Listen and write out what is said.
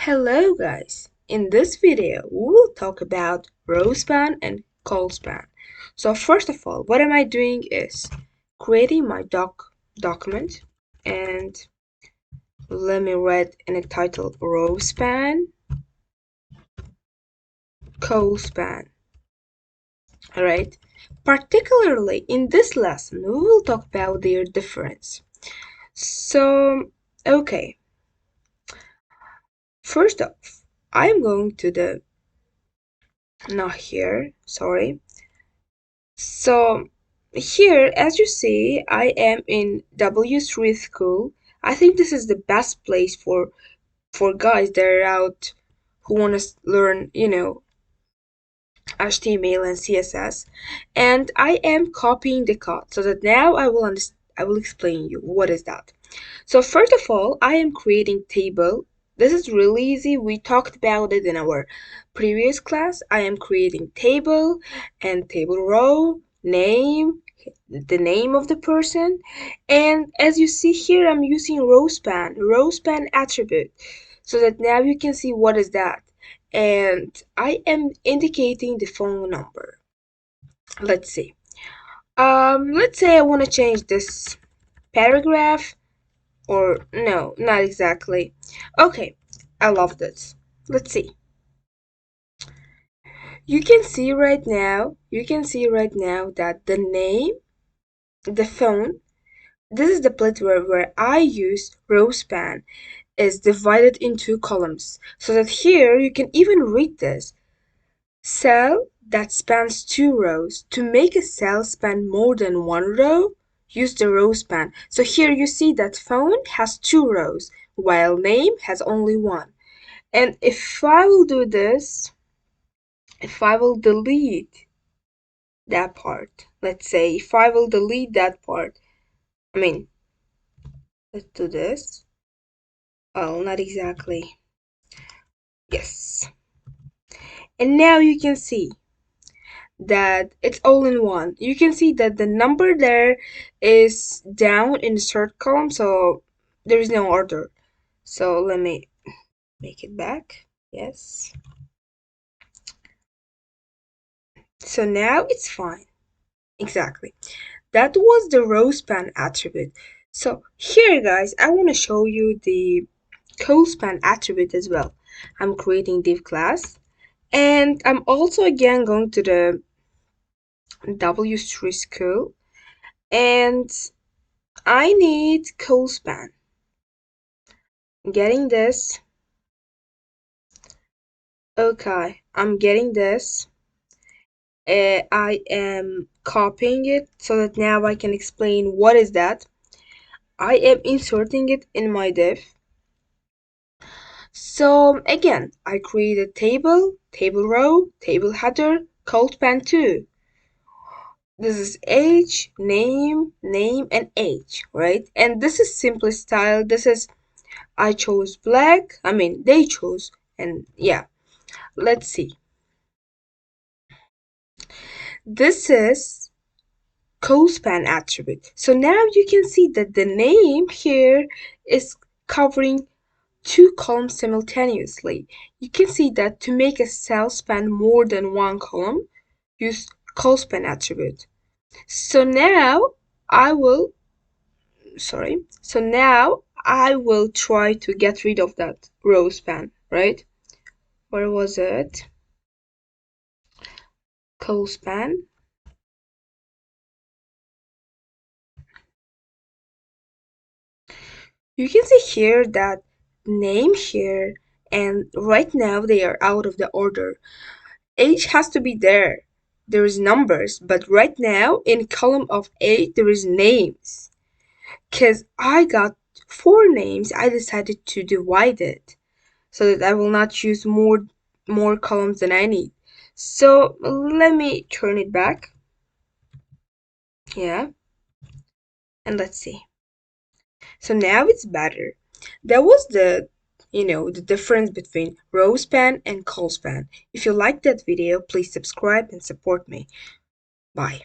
Hello guys, in this video we will talk about Rowspan and Colspan. So first of all, what am I doing is creating my document, and let me write in a title Rowspan Colspan. Alright, particularly in this lesson we will talk about their difference. So okay, first off, I'm going to the not here, sorry. So here, as you see, I am in W3 school. I think this is the best place for guys that are out who want to learn, HTML and CSS. And I am copying the code so that now I will explain you what is that. So first of all, I am creating table. This is really easy. We talked about it in our previous class. I am creating table and table row, name, the name of the person. And as you see here, I'm using rowspan attribute, so that now you can see what is that. And I am indicating the phone number. Let's see. Let's say I want to change this paragraph, or no, not exactly. Okay, I love this. Let's see. You can see right now that the name, the phone, this is the place where I use rowspan, is divided into columns. So that here you can even read this. Cell that spans two rows. To make a cell span more than one row, use the row span. So here you see that phone has two rows, while name has only one. And if I will do this, if I will delete that part, let's say if I will delete that part, I mean, let's do this. Oh, not exactly. Yes. And now you can see that it's all in one. You can see that the number there is down in the third column, so there is no order. So let me make it back. Yes. So now it's fine. Exactly. That was the rowspan attribute. So here guys, I want to show you the colspan attribute as well. I'm creating div class, and I'm also again going to the W3 school, and I need colspan. Getting this. Okay, I'm getting this. I am copying it so that now I can explain what is that. I am inserting it in my div. So again, I create a table, table row, table header, colspan 2. This is age, name, and age, right? And this is simply style. This is, I chose black. I mean, they chose, and yeah, let's see. This is colspan attribute. So now you can see that the name here is covering two columns simultaneously. You can see that to make a cell span more than one column, use colspan attribute. So now I will, so now I will try to get rid of that row span, right? Where was it? Colspan. You can see here that name here, and right now they are out of the order. Age has to be there. There is numbers, but right now in column of age there is names. Cause I got four names, I decided to divide it so that I will not use more columns than I need. So let me turn it back. Yeah, and let's see. So now it's better. That was the difference between rowspan and colspan. If you liked that video, please subscribe and support me. Bye.